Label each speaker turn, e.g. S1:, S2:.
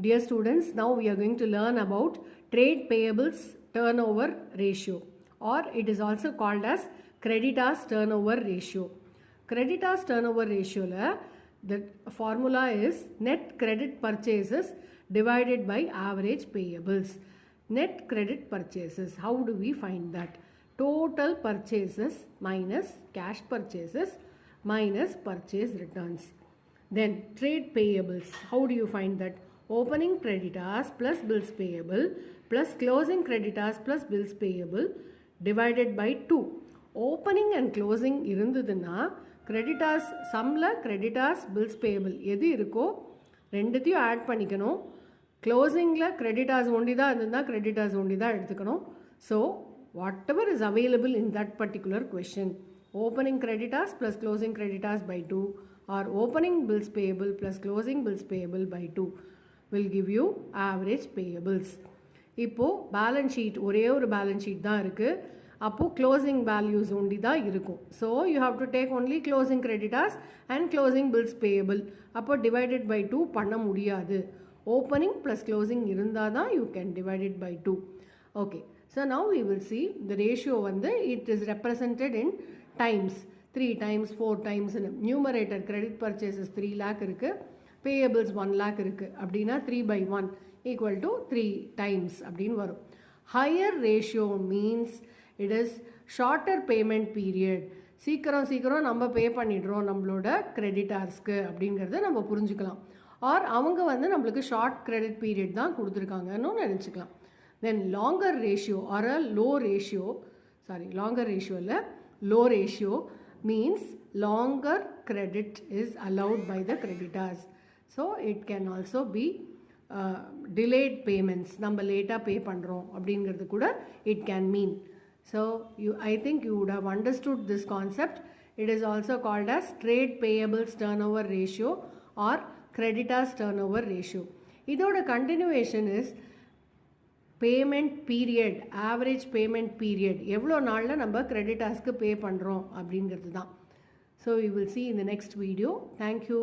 S1: Dear students, now we are going to learn about trade payables turnover ratio, or it is also called as creditors turnover ratio. Creditors turnover ratio la, the formula is net credit purchases divided by average payables. Net credit purchases, how do we find that? Total purchases minus cash purchases minus purchase returns. Then trade payables, how do you find that? Opening creditors plus bills payable plus closing creditors plus bills payable divided by 2. Opening and closing irundhuduna creditors sumla creditors bills payable எது இருக்கோ ரெண்டுத்தையும் add பண்ணிக்கணும். க்ளோசிங்கில் creditors only தான் இருந்ததுன்னா creditors only தான் எடுத்துக்கணும். So whatever is available in that particular question, opening creditors plus closing creditors by 2 or opening bills payable plus closing bills payable by 2 will give you average payables. இப்போ balance sheet ஒரே ஒரு balance sheet தான் இருக்குது. அப்போ closing values only தான் இருக்கும். So you have to take only closing creditors and closing bills payable. அப்போ divided by 2 பண்ண முடியாது. Opening plus closing இருந்தால் தான் you can divide it by 2. Okay. So now we will see the ratio வந்து it is represented in times. 3 times, 4 times. Numerator credit purchases 3 lakh இருக்குது. Payables 1 lakh இருக்குது அப்படின்னா 3 by 1 equal to 3 times அப்படின்னு வரும். Higher ratio means it is shorter payment period. சீக்கிரம் நம்ம பே பண்ணிடுறோம் நம்மளோட கிரெடிட்டார்ஸ்க்கு அப்படிங்கிறத நம்ம புரிஞ்சுக்கலாம். ஆர் அவங்க வந்து நம்மளுக்கு ஷார்ட் கிரெடிட் பீரியட் தான் கொடுத்துருக்காங்கன்னு நினச்சிக்கலாம். Then longer ratio or a longer ratio இல்லை low ratio means longer credit is allowed by the creditors. So it can also be delayed payments. நம்ம லேட்டாக பே பண்ணுறோம் அப்படிங்கிறது கூட it can mean. So I think you would have understood this concept. It is also called as trade payables turnover ratio or creditors turnover ratio. இதோட continuation is payment period, average payment period. எவ்வளோ நாளில் நம்ம creditorsக்கு பே பண்ணுறோம் அப்படிங்கிறது தான். So we will see in the next video. Thank you.